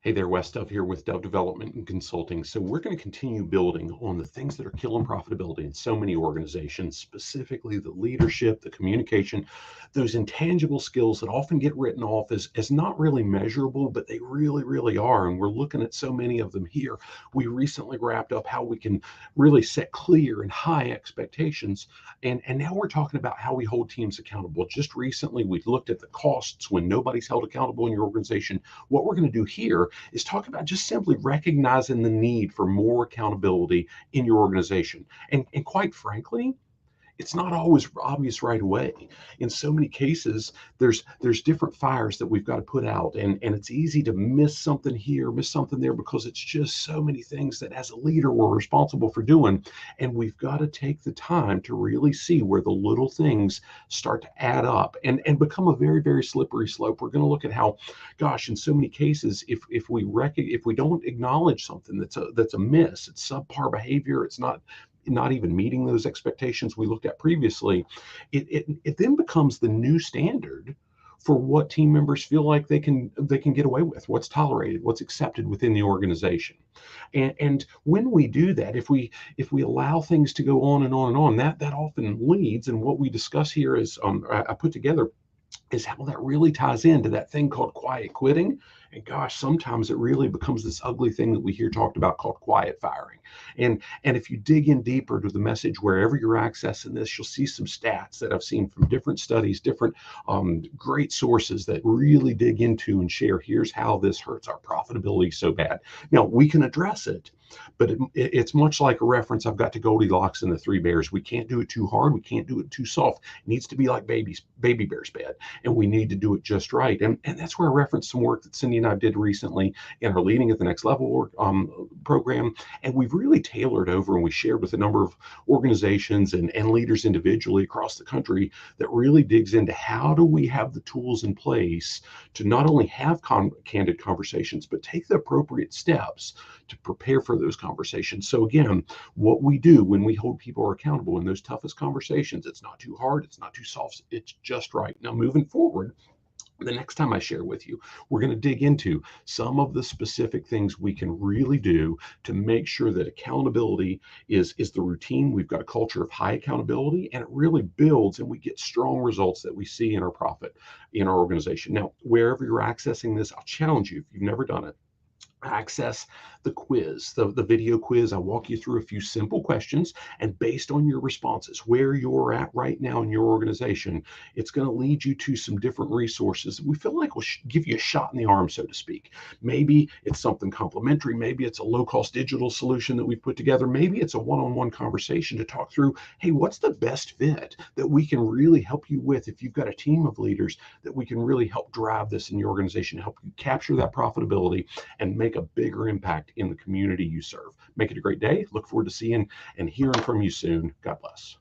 Hey there, Wes Dove here with Dove Development and Consulting. So we're going to continue building on the things that are killing profitability in so many organizations, specifically the leadership, the communication, those intangible skills that often get written off as not really measurable, but they really, really are. And we're looking at so many of them here. We recently wrapped up how we can really set clear and high expectations. And now we're talking about how we hold teams accountable. Just recently, we looked at the costs when nobody's held accountable in your organization. What we're going to do here is talk about just simply recognizing the need for more accountability in your organization. And quite frankly, it's not always obvious right away. In so many cases, there's different fires that we've got to put out, and it's easy to miss something here, miss something there, because it's just so many things that as a leader we're responsible for doing. And we've got to take the time to really see where the little things start to add up and become a very, very slippery slope. We're going to look at how, gosh, in so many cases, if we don't acknowledge something that's a miss, it's subpar behavior, it's not even meeting those expectations we looked at previously, it then becomes the new standard for what team members feel like they can get away with, what's tolerated, what's accepted within the organization. And when we do that, if we allow things to go on and on and on, that often leads, and what we discuss here is I put together is how that really ties into that thing called quiet quitting. And gosh, sometimes it really becomes this ugly thing that we hear talked about called quiet firing. And if you dig in deeper to the message, wherever you're accessing this, you'll see some stats that I've seen from different studies, different great sources that really dig into and share, here's how this hurts our profitability so bad. Now, we can address it, but it's much like a reference I've got to Goldilocks and the Three Bears. We can't do it too hard. We can't do it too soft. It needs to be like baby bear's bed, and we need to do it just right. And that's where I referenced some work that Cindy and I did recently in our Leading at the Next Level program. And we've really tailored over, and we shared with a number of organizations and leaders individually across the country that really digs into how do we have the tools in place to not only have candid conversations, but take the appropriate steps to prepare for those conversations. So again, what we do when we hold people accountable in those toughest conversations, it's not too hard, it's not too soft, it's just right. Now, moving forward, the next time I share with you, we're going to dig into some of the specific things we can really do to make sure that accountability is the routine. We've got a culture of high accountability, and it really builds, and we get strong results that we see in our profit in our organization. Now, wherever you're accessing this, I'll challenge you, if you've never done it, access the quiz, the video quiz. I walk you through a few simple questions, and based on your responses, where you're at right now in your organization, it's going to lead you to some different resources that we feel like will give you a shot in the arm, so to speak. Maybe it's something complimentary. Maybe it's a low-cost digital solution that we've put together. Maybe it's a one-on-one conversation to talk through, hey, what's the best fit that we can really help you with if you've got a team of leaders that we can really help drive this in your organization, help you capture that profitability and make a bigger impact in the community you serve. Make it a great day. Look forward to seeing and hearing from you soon. God bless.